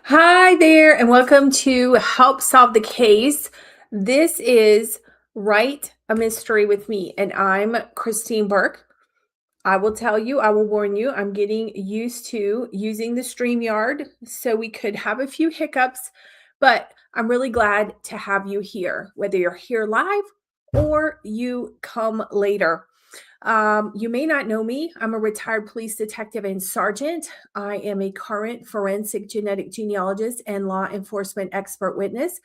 Hi there, and welcome to Help Solve the Case. This is Write a Mystery with me, and I'm Christine Burke. I will tell you, I will warn you, I'm getting used to using the StreamYard, so we could have a few hiccups, but I'm really glad to have you here, whether you're here live or you come later. You may not know me. I'm a retired police detective and sergeant. I am a current forensic genetic genealogist and law enforcement expert witness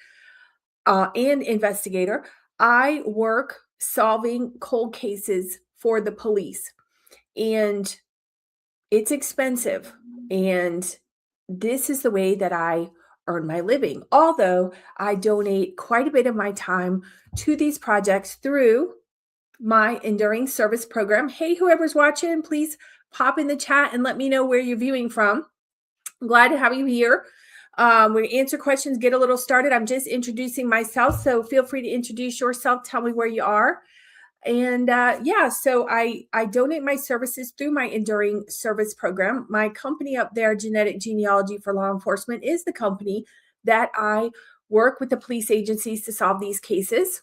and investigator. I work solving cold cases for the police, and it's expensive. And this is the way that I earn my living. Although I donate quite a bit of my time to these projects through my enduring service program. Hey, whoever's watching, please pop in the chat and let me know where you're viewing from. I'm glad to have you here. We answer questions, get a little started. I'm just introducing myself, so feel free to introduce yourself. Tell me where you are. And so I donate my services through my enduring service program. My company up there, Genetic Genealogy for Law Enforcement, is the company that I work with the police agencies to solve these cases.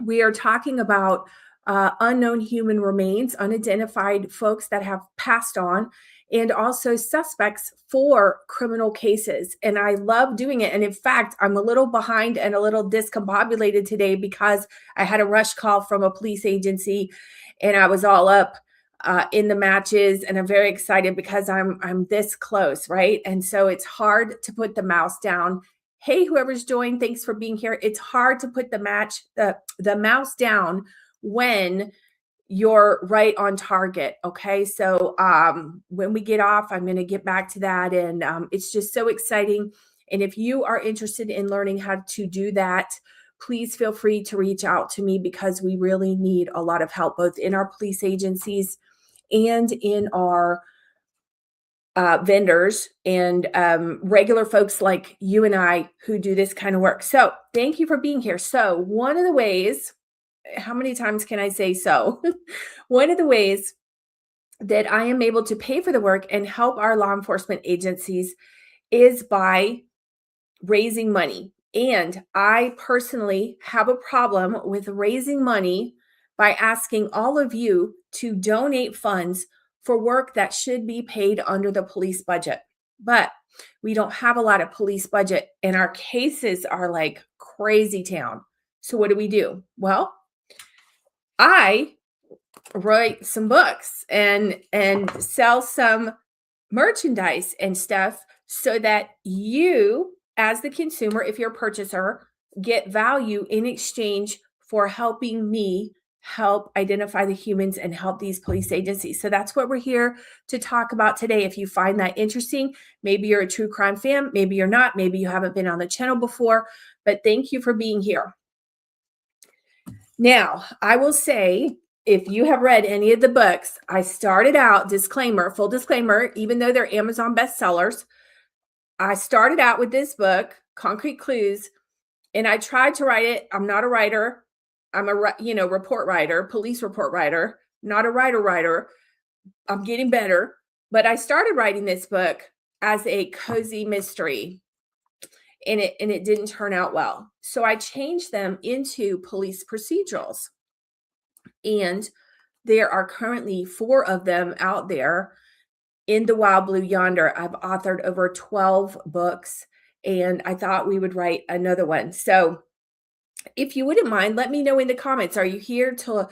We are talking about unknown human remains, unidentified folks that have passed on, and also suspects for criminal cases. And I love doing it. And in fact, I'm a little behind and a little discombobulated today because I had a rush call from a police agency and I was all up in the matches, and I'm very excited because I'm this close, right? And so it's hard to put the mouse down. Hey, whoever's joined, thanks for being here. It's hard to put the mouse down when you're right on target. Okay. So when we get off, I'm going to get back to that. And it's just so exciting. And if you are interested in learning how to do that, please feel free to reach out to me because we really need a lot of help, both in our police agencies and in our vendors and regular folks like you and I who do this kind of work. So thank you for being here. So one of the ways, how many times can I say so? One of the ways that I am able to pay for the work and help our law enforcement agencies is by raising money. And I personally have a problem with raising money by asking all of you to donate funds for work that should be paid under the police budget. But we don't have a lot of police budget, and our cases are like crazy town. So what do? Well, I write some books and sell some merchandise and stuff so that you, as the consumer, if you're a purchaser, get value in exchange for helping me help identify the humans and help these police agencies. So that's what we're here to talk about today. If you find that interesting, maybe you're a true crime fan, maybe you're not, maybe you haven't been on the channel before, but thank you for being here. Now, I will say, if you have read any of the books, I started out, full disclaimer, even though they're Amazon bestsellers, I started out with this book, Concrete Clues, and I tried to write it. I'm not a writer. I'm a report writer, police report writer, not a writer. I'm getting better, but I started writing this book as a cozy mystery, and it didn't turn out well. So I changed them into police procedurals. And there are currently 4 of them out there in the wild blue yonder. I've authored over 12 books, and I thought we would write another one. So if you wouldn't mind, let me know in the comments. Are you here to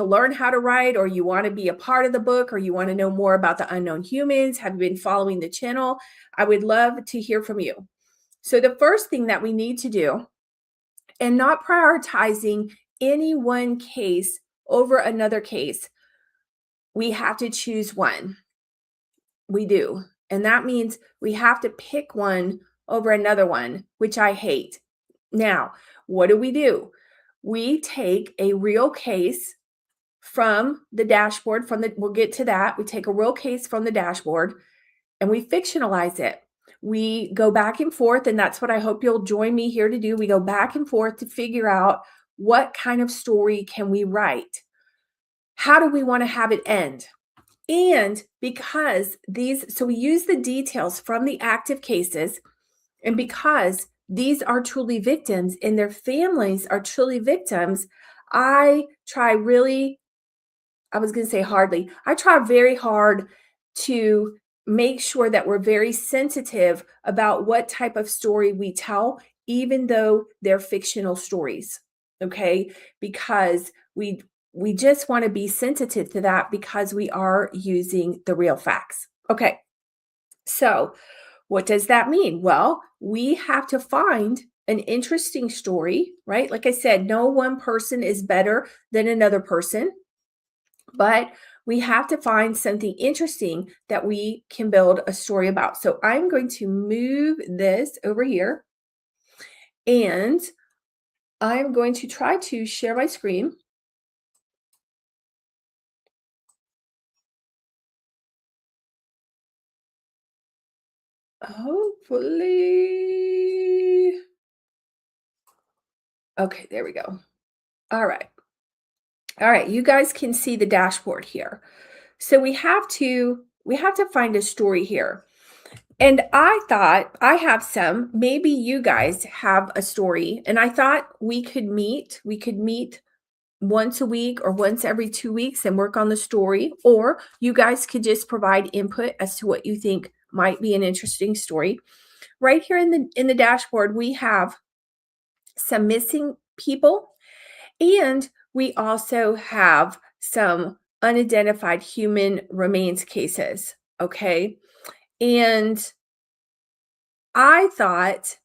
learn how to write, or you want to be a part of the book, or you want to know more about the unknown humans? Have you been following the channel? I would love to hear from you. So the first thing that we need to do, and not prioritizing any one case over another case, we have to choose one. We do. And that means we have to pick one over another one, which I hate. Now, what do? We take a real case from the dashboard, we'll get to that. We take a real case from the dashboard and we fictionalize it. We go back and forth, and that's what I hope you'll join me here to do. We go back and forth to figure out what kind of story can we write? How do we want to have it end? And because so we use the details from the active cases, and because these are truly victims and their families are truly victims, I try really, I was going to say hardly, I try very hard to make sure that we're very sensitive about what type of story we tell, even though they're fictional stories. Okay. Because we just want to be sensitive to that because we are using the real facts. Okay. So, what does that mean? Well, we have to find an interesting story, right? Like I said, no one person is better than another person, but we have to find something interesting that we can build a story about. So, I'm going to move this over here and I'm going to try to share my screen. Hopefully. Okay, there we go. All right. All right, you guys can see the dashboard here. So we have to find a story here. And I thought I have some, maybe you guys have a story, and I thought we could meet once a week or once every 2 weeks and work on the story, or you guys could just provide input as to what you think might be an interesting story. Right here in the dashboard, we have some missing people, and we also have some unidentified human remains cases. Okay. And I thought,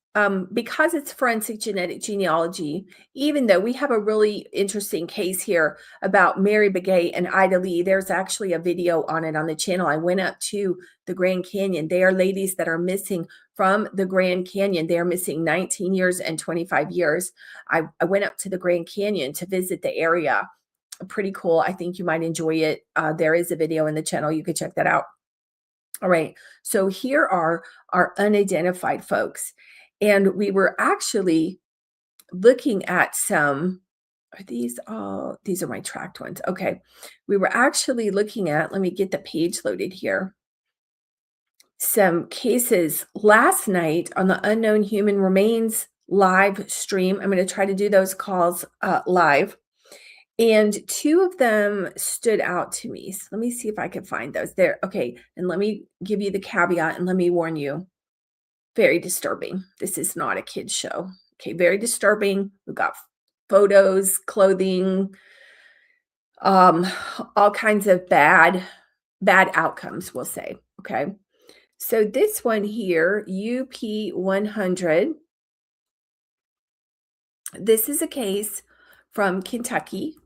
because it's forensic genetic genealogy, even though we have a really interesting case here about Mary Begay and Ida Lee, there's actually a video on it on the channel. I went up to the Grand Canyon. They are ladies that are missing from the Grand Canyon. They are missing 19 years and 25 years. I went up to the Grand Canyon to visit the area. Pretty cool. I think you might enjoy it. There is a video in the channel. You could check that out. All right. So here are our unidentified folks. And we were actually looking at some, are these all, these are my tracked ones. Okay. We were actually looking at, let me get the page loaded here, some cases last night on the Unknown Human Remains live stream. I'm going to try to do those calls live. And two of them stood out to me. So let me see if I can find those there. Okay. And let me give you the caveat and let me warn you. Very disturbing. This is not a kid's show. Okay. Very disturbing. We've got photos, clothing, all kinds of bad outcomes, we'll say. Okay. So this one here, UP100, this is a case from Kentucky.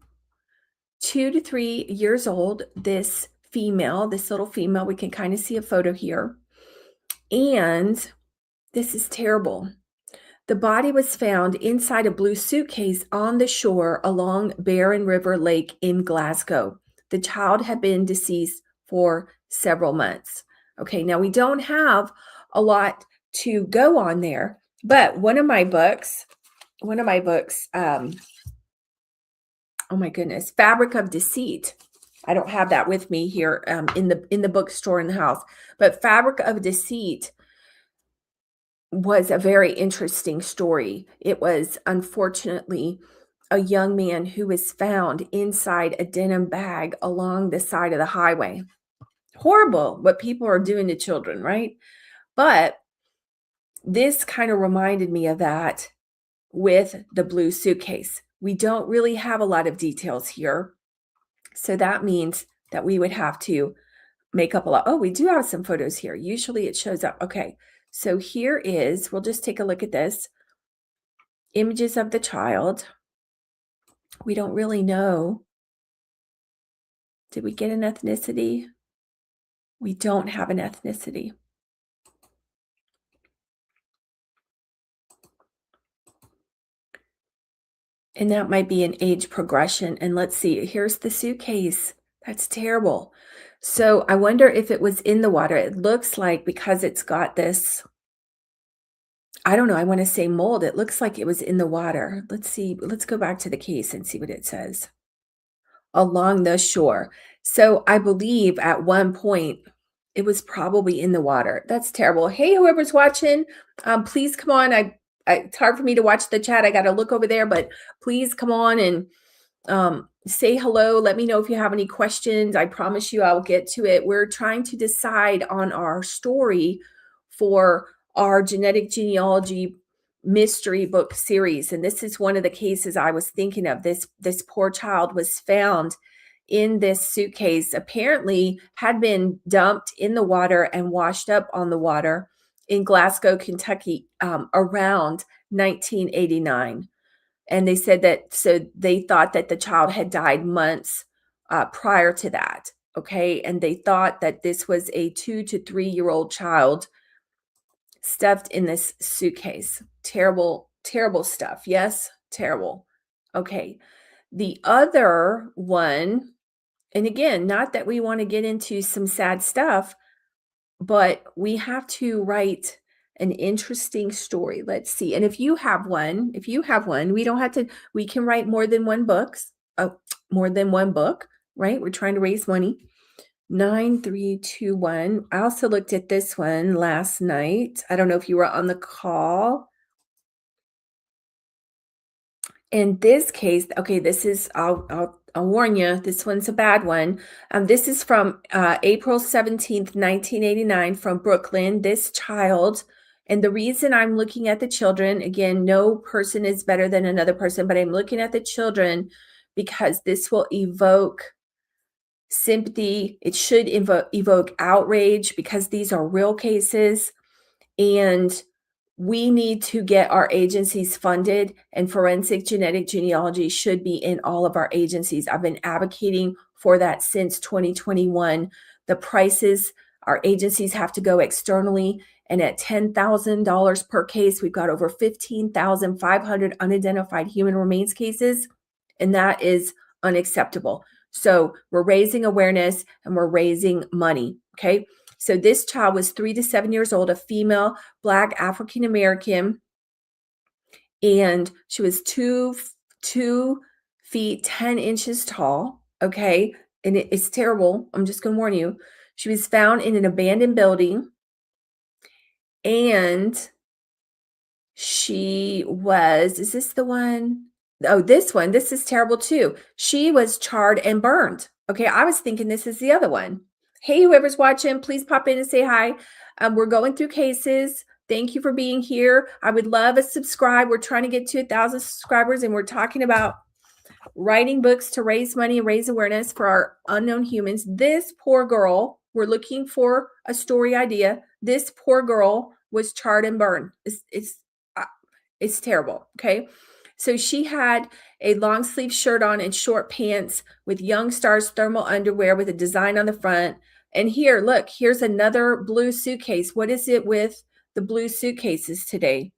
2 to 3 years old, this little female, we can kind of see a photo here. And this is terrible. The body was found inside a blue suitcase on the shore along Barron River Lake in Glasgow. The child had been deceased for several months. Okay, now we don't have a lot to go on there, but one of my books, oh my goodness, Fabric of Deceit. I don't have that with me here in the bookstore in the house, but Fabric of Deceit was a very interesting story. It was unfortunately a young man who was found inside a denim bag along the side of the highway. Horrible what people are doing to children, right? But this kind of reminded me of that with the blue suitcase. We don't really have a lot of details here. So that means that we would have to make up a lot. Oh, we do have some photos here. Usually it shows up. Okay. So here is, we'll just take a look at this. Images of the child. We don't really know. Did we get an ethnicity? We don't have an ethnicity. And that might be an age progression. And let's see, here's the suitcase. That's terrible. So I wonder if it was in the water. It looks like, because it's got this, I don't know, I want to say mold. It looks like it was in the water. Let's see. Let's go back to the case and see what it says. along the shore. So I believe at one point it was probably in the water. That's terrible. Hey, whoever's watching, please come on. It's hard for me to watch the chat. I got to look over there, but please come on and say hello. Let me know if you have any questions. I promise you I'll get to it. We're trying to decide on our story for our genetic genealogy mystery book series. And this is one of the cases I was thinking of. This poor child was found in this suitcase, apparently had been dumped in the water and washed up on the water in Glasgow, Kentucky, around 1989. And they said that, so they thought that the child had died months prior to that. Okay. And they thought that this was a 2 to 3-year-old child stuffed in this suitcase. Terrible, terrible stuff. Yes, terrible. Okay. The other one, and again, not that we want to get into some sad stuff, but we have to write an interesting story. Let's see. And if you have one, we don't have to, we can write more than one more than one book, right? We're trying to raise money. 9321. I also looked at this one last night. I don't know if you were on the call. In this case, okay, this is, I'll warn you, this one's a bad one. This is from April 17th, 1989 from Brooklyn. This child, and the reason I'm looking at the children, again, no person is better than another person, but I'm looking at the children because this will evoke sympathy. It should evoke outrage because these are real cases. And we need to get our agencies funded, and forensic genetic genealogy should be in all of our agencies. I've been advocating for that since 2021. The prices, our agencies have to go externally, and at $10,000 per case, we've got over 15,500 unidentified human remains cases, and that is unacceptable. So we're raising awareness and we're raising money, okay? So this child was 3 to 7 years old, a female, Black, African American, and she was 2 feet 10 inches tall. Okay, and it's terrible. I'm just going to warn you. She was found in an abandoned building, and she was. Is this the one? Oh, this one. This is terrible too. She was charred and burned. Okay, I was thinking this is the other one. Hey, whoever's watching, please pop in and say hi. We're going through cases. Thank you for being here. I would love a subscribe. We're trying to get to 1,000 subscribers, and we're talking about writing books to raise money and raise awareness for our unknown humans. This poor girl, we're looking for a story idea. This poor girl was charred and burned. It's terrible. Okay. So she had a long sleeve shirt on and short pants with Young Stars thermal underwear with a design on the front. And here, look, here's another blue suitcase. What is it with the blue suitcases today?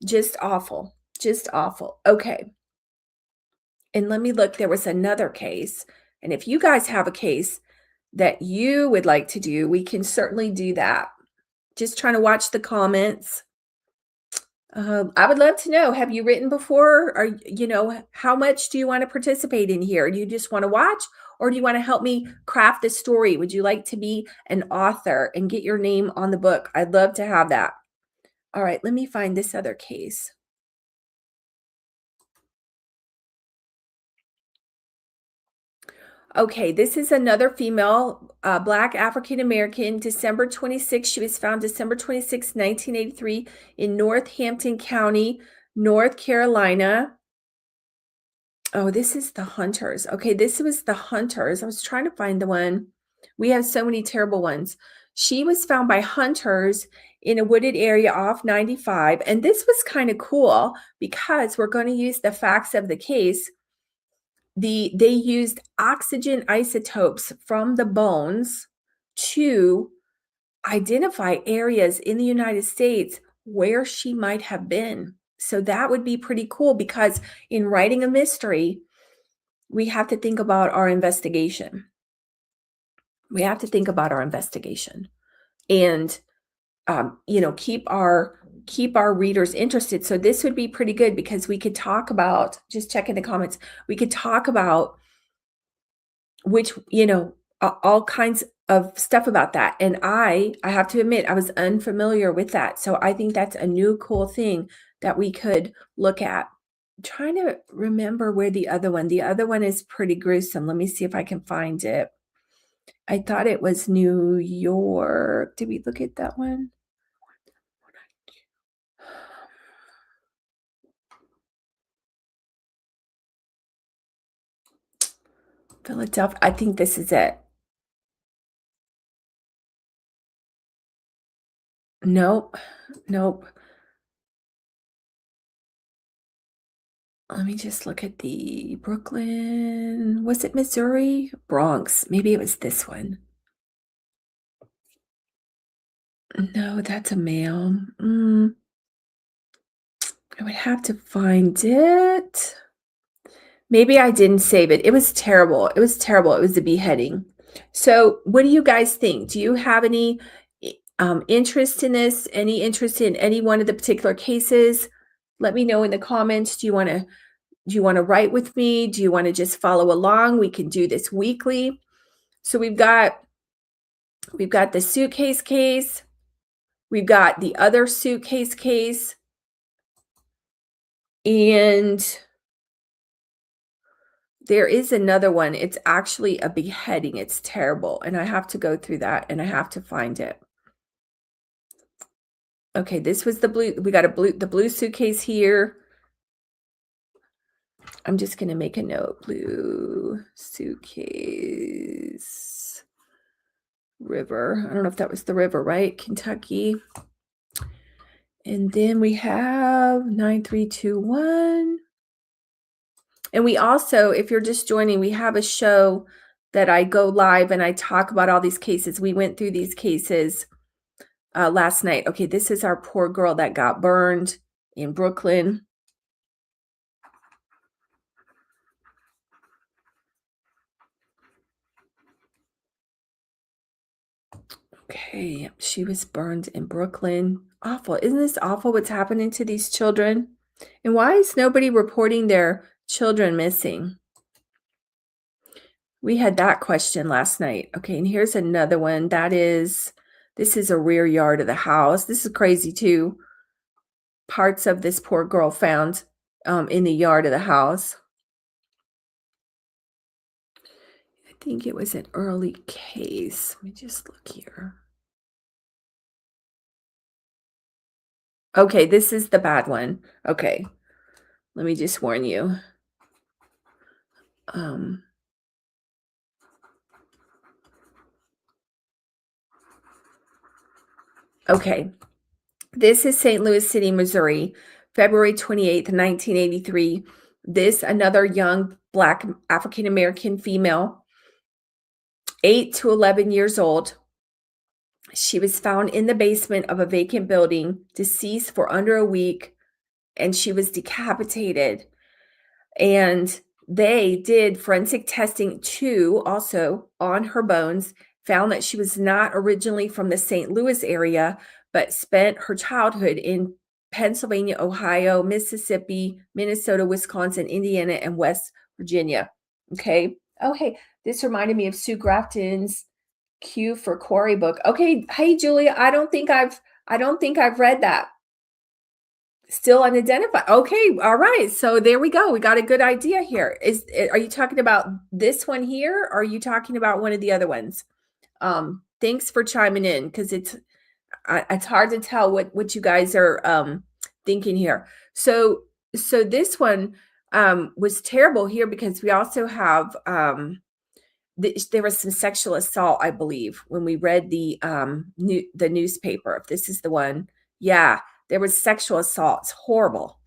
Just awful. Just awful. Okay. And let me look. There was another case. And if you guys have a case that you would like to do, we can certainly do that. Just trying to watch the comments. I would love to know, have you written before? Or, how much do you want to participate in here? Do you just want to watch, or do you want to help me craft the story? Would you like to be an author and get your name on the book? I'd love to have that. All right, let me find this other case. Okay, this is another female, Black African American, December 26th. She was found December 26th, 1983 in Northampton County, North Carolina. Oh, this is the Hunters. Okay, this was the Hunters. I was trying to find the one. We have so many terrible ones. She was found by hunters in a wooded area off 95. And this was kind of cool because we're going to use the facts of the case. They used oxygen isotopes from the bones to identify areas in the United States where she might have been. So that would be pretty cool because in writing a mystery, we have to think about our investigation. We have to think about our investigation and, keep our readers interested. So this would be pretty good because we could talk about, just check in the comments, we could talk about which, all kinds of stuff about that. And I have to admit, I was unfamiliar with that. So I think that's a new cool thing that we could look at. Trying to remember where the other one is pretty gruesome. Let me see if I can find it. I thought it was New York. Did we look at that one? Philadelphia. I think this is it. Nope. Nope. Let me just look at the Brooklyn. Was it Missouri? Bronx. Maybe it was this one. No, that's a male. I would have to find it. Maybe I didn't save it. It was terrible. It was terrible. It was a beheading. So, what do you guys think? Do you have any interest in this? Any interest in any one of the particular cases? Let me know in the comments. Do you want to write with me? Do you want to just follow along? We can do this weekly. So we've got the suitcase case. We've got the other suitcase case. And there is another one. It's actually a beheading. It's terrible. And I have to go through that and I have to find it. Okay, this was the blue. We got the blue suitcase here. I'm just going to make a note. Blue suitcase. River. I don't know if that was the river, right? Kentucky. And then we have 9321. And we also, if you're just joining, we have a show that I go live and I talk about all these cases. We went through these cases last night. Okay, this is our poor girl that got burned in Brooklyn. Okay, she was burned in Brooklyn. Awful. Isn't this awful what's happening to these children? And why is nobody reporting their children missing? We had that question last night. Okay, and here's another one. This is a rear yard of the house. This is crazy too. Parts of this poor girl found in the yard of the house. I think it was an early case. Let me just look here. Okay, this is the bad one. Okay, let me just warn you. Okay, this is St. Louis City, Missouri, February 28th, 1983. This, another young Black African-American female, 8 to 11 years old. She was found in the basement of a vacant building, deceased for under a week, and she was decapitated. And they did forensic testing too, also on her bones, found that she was not originally from the St. Louis area, but spent her childhood in Pennsylvania, Ohio, Mississippi, Minnesota, Wisconsin, Indiana, and West Virginia. Okay. Oh, hey, this reminded me of Sue Grafton's Q for Quarry book. Okay. Hey, Julia, I don't think I've read that. Still unidentified. Okay, all right. So there we go. We got a good idea here. Are you talking about this one here, or are you talking about one of the other ones? Thanks for chiming in, because it's hard to tell what you guys are thinking here. So this one was terrible here because we also have there was some sexual assault, I believe, when we read the newspaper. If this is the one, yeah. There was sexual assault. It's horrible,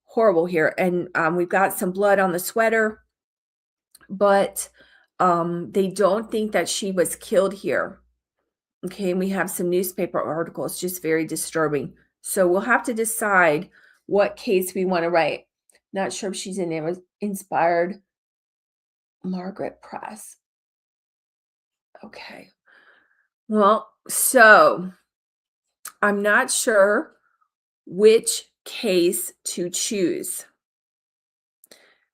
horrible here. And we've got some blood on the sweater, but they don't think that she was killed here. Okay, and we have some newspaper articles, just very disturbing. So we'll have to decide what case we want to write. Not sure if she's in Inspired Margaret Press. Okay. Well, so I'm not sure which case to choose.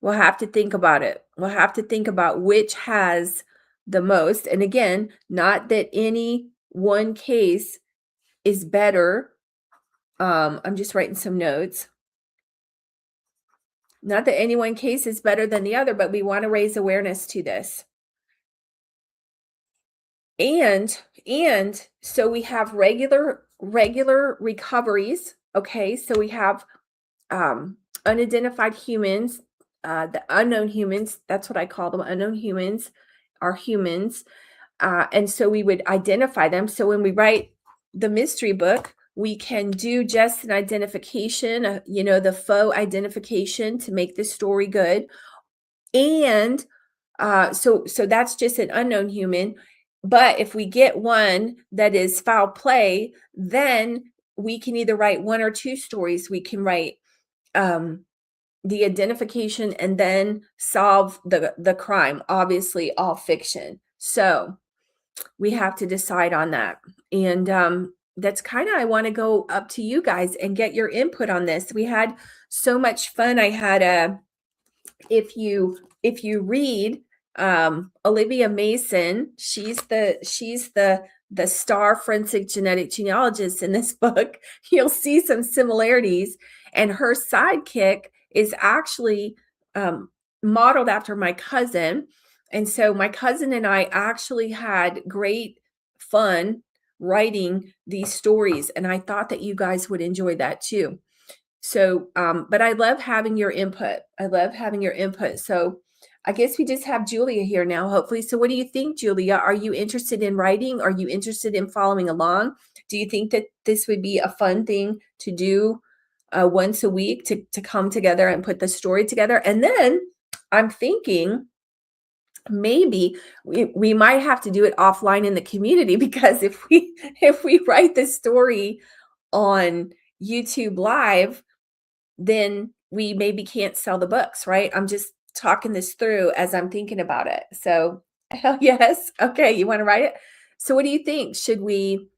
We'll have to think about it. We'll have to think about which has the most. And again, not that any one case is better. I'm just writing some notes. Not that any one case is better than the other, but we want to raise awareness to this. And so we have regular recoveries. Okay, so we have unidentified humans, the unknown humans. That's what I call them. Unknown humans are humans, and so we would identify them. So when we write the mystery book, we can do just an identification, the faux identification to make the story good. And so that's just an unknown human. But if we get one that is foul play, then we can either write one or two stories. We can write the identification and then solve the crime. Obviously, all fiction. So we have to decide on that. And that's kind of, I want to go up to you guys and get your input on this. We had so much fun. I had if you read Olivia Mason, she's the star forensic genetic genealogist in this book. You'll see some similarities, and her sidekick is actually modeled after my cousin. And so my cousin and I actually had great fun writing these stories, and I thought that you guys would enjoy that too. So, but I love having your input. I love having your input. So I guess we just have Julia here now, hopefully. So what do you think, Julia? Are you interested in writing? Are you interested in following along? Do you think that this would be a fun thing to do once a week to come together and put the story together? And then I'm thinking maybe we might have to do it offline in the community, because if we write this story on YouTube Live, then we maybe can't sell the books, right? I'm just talking this through as I'm thinking about it. So, hell yes. Okay, you want to write it? So what do you think? Should we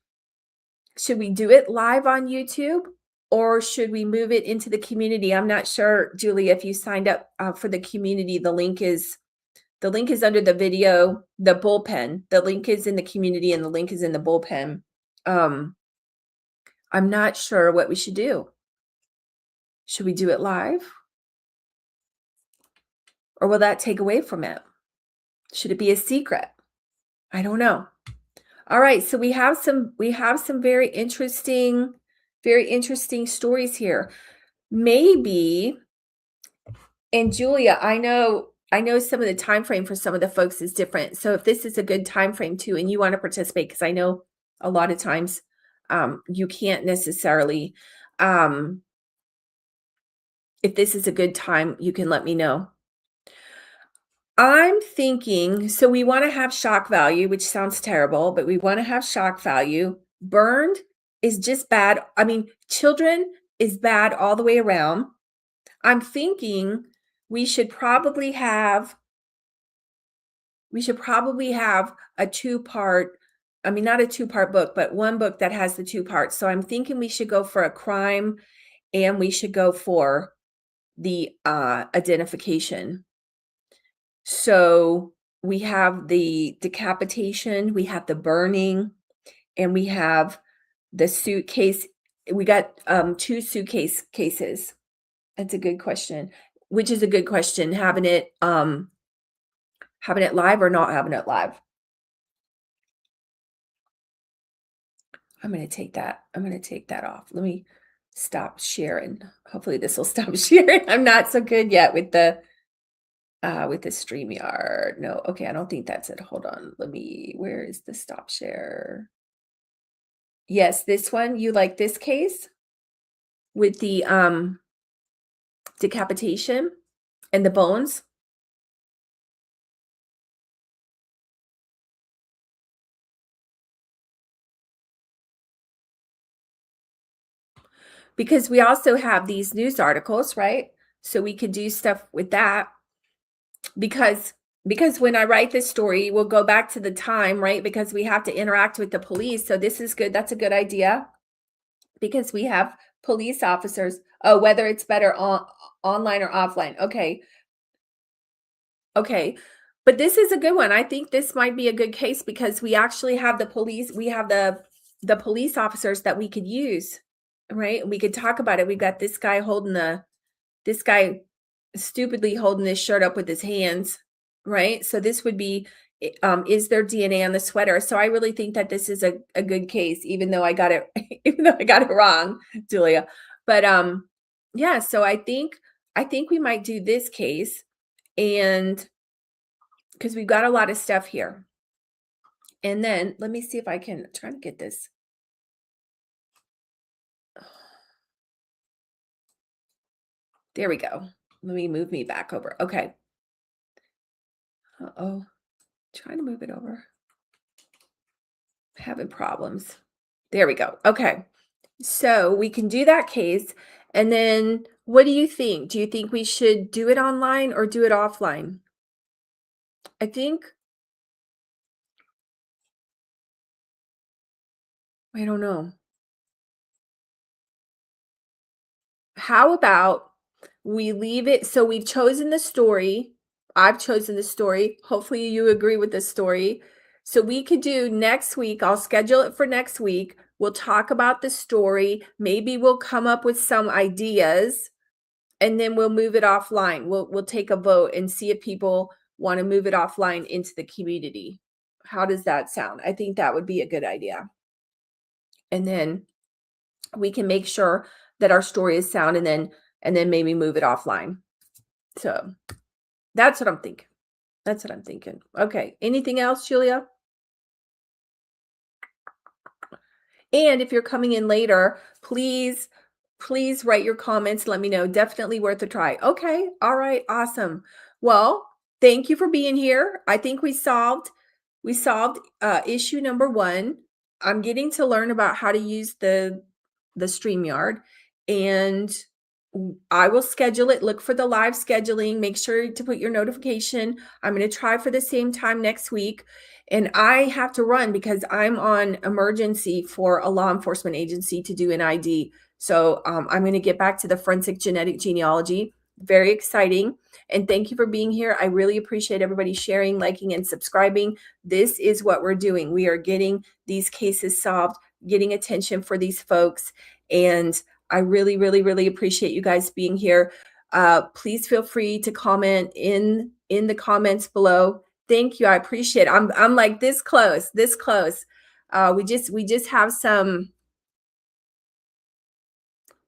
do it live on YouTube, or should we move it into the community? I'm not sure, Julie, if you signed up for the community. The link is under the video, the bullpen. The link is in the community and the link is in the bullpen. I'm not sure what we should do. Should we do it live? Or will that take away from it? Should it be a secret? I don't know. All right, so we have some very interesting stories here. Maybe, and Julia, I know some of the time frame for some of the folks is different. So if this is a good time frame too, and you want to participate, because I know a lot of times you can't necessarily. If this is a good time, you can let me know. I'm thinking, so we want to have shock value, which sounds terrible, but we want to have shock value. Burned is just bad. I mean, children is bad all the way around. I'm thinking we should probably have a two-part, I mean, not a two-part book, but one book that has the two parts. So I'm thinking we should go for a crime, and we should go for the identification. So we have the decapitation, we have the burning, and we have the suitcase. We got two suitcase cases. That's a good question. Which is a good question, having it live or not having it live. I'm going to take that off. Let me stop sharing. Hopefully this will stop sharing. I'm not so good yet with the StreamYard. No, okay, I don't think that's it. Hold on. Where is the stop share? Yes, this one. You like this case with the decapitation and the bones? Because we also have these news articles, right? So we could do stuff with that. Because when I write this story, we'll go back to the time, right? Because we have to interact with the police. So this is good. That's a good idea, because we have police officers. Oh, whether it's better online or offline. Okay. Okay. But this is a good one. I think this might be a good case because we actually have the police, we have the police officers that we could use, right? We could talk about it. We got this guy holding this guy stupidly holding this shirt up with his hands, right? So this would be, is there DNA on the sweater? So I really think that this is a good case, even though I got it, even though I got it wrong, Julia. But yeah, so I think we might do this case, and because we've got a lot of stuff here. And then let me see if I can try to get this. There we go. Let me move me back over. Okay. Uh-oh. Trying to move it over. Having problems. There we go. Okay. So we can do that case. And then what do you think? Do you think we should do it online or do it offline? I think, I don't know. How about we leave it, so we've chosen the story. I've chosen the story. Hopefully you agree with this story. So we could do next week. I'll schedule it for next week. We'll talk about the story. Maybe we'll come up with some ideas, and then we'll move it offline. We'll take a vote and see if people want to move it offline into the community. How does that sound? I think that would be a good idea. And then we can make sure that our story is sound, and then maybe move it offline. So that's what I'm thinking. That's what I'm thinking. Okay. Anything else, Julia? And if you're coming in later, please write your comments. Let me know. Definitely worth a try. Okay. All right. Awesome. Well, thank you for being here. I think we solved issue number 1. I'm getting to learn about how to use the StreamYard, and I will schedule it. Look for the live scheduling. Make sure to put your notification. I'm going to try for the same time next week. And I have to run because I'm on emergency for a law enforcement agency to do an ID. So I'm going to get back to the forensic genetic genealogy. Very exciting. And thank you for being here. I really appreciate everybody sharing, liking, and subscribing. This is what we're doing. We are getting these cases solved, getting attention for these folks. And I really, really, really appreciate you guys being here. Please feel free to comment in the comments below. Thank you. I appreciate it. I'm like this close, this close. We just have some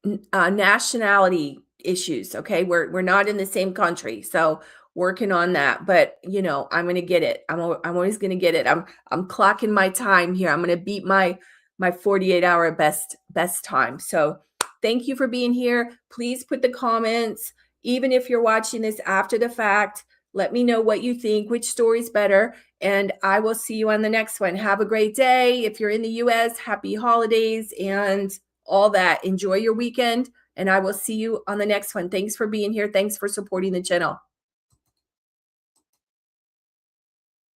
nationality issues. Okay, we're not in the same country, so working on that. But I'm gonna get it. I'm always gonna get it. I'm clocking my time here. I'm gonna beat my 48-hour best time. So thank you for being here. Please put the comments, even if you're watching this after the fact. Let me know what you think, which story's better, and I will see you on the next one. Have a great day. If you're in the US, happy holidays and all that. Enjoy your weekend, and I will see you on the next one. Thanks for being here. Thanks for supporting the channel.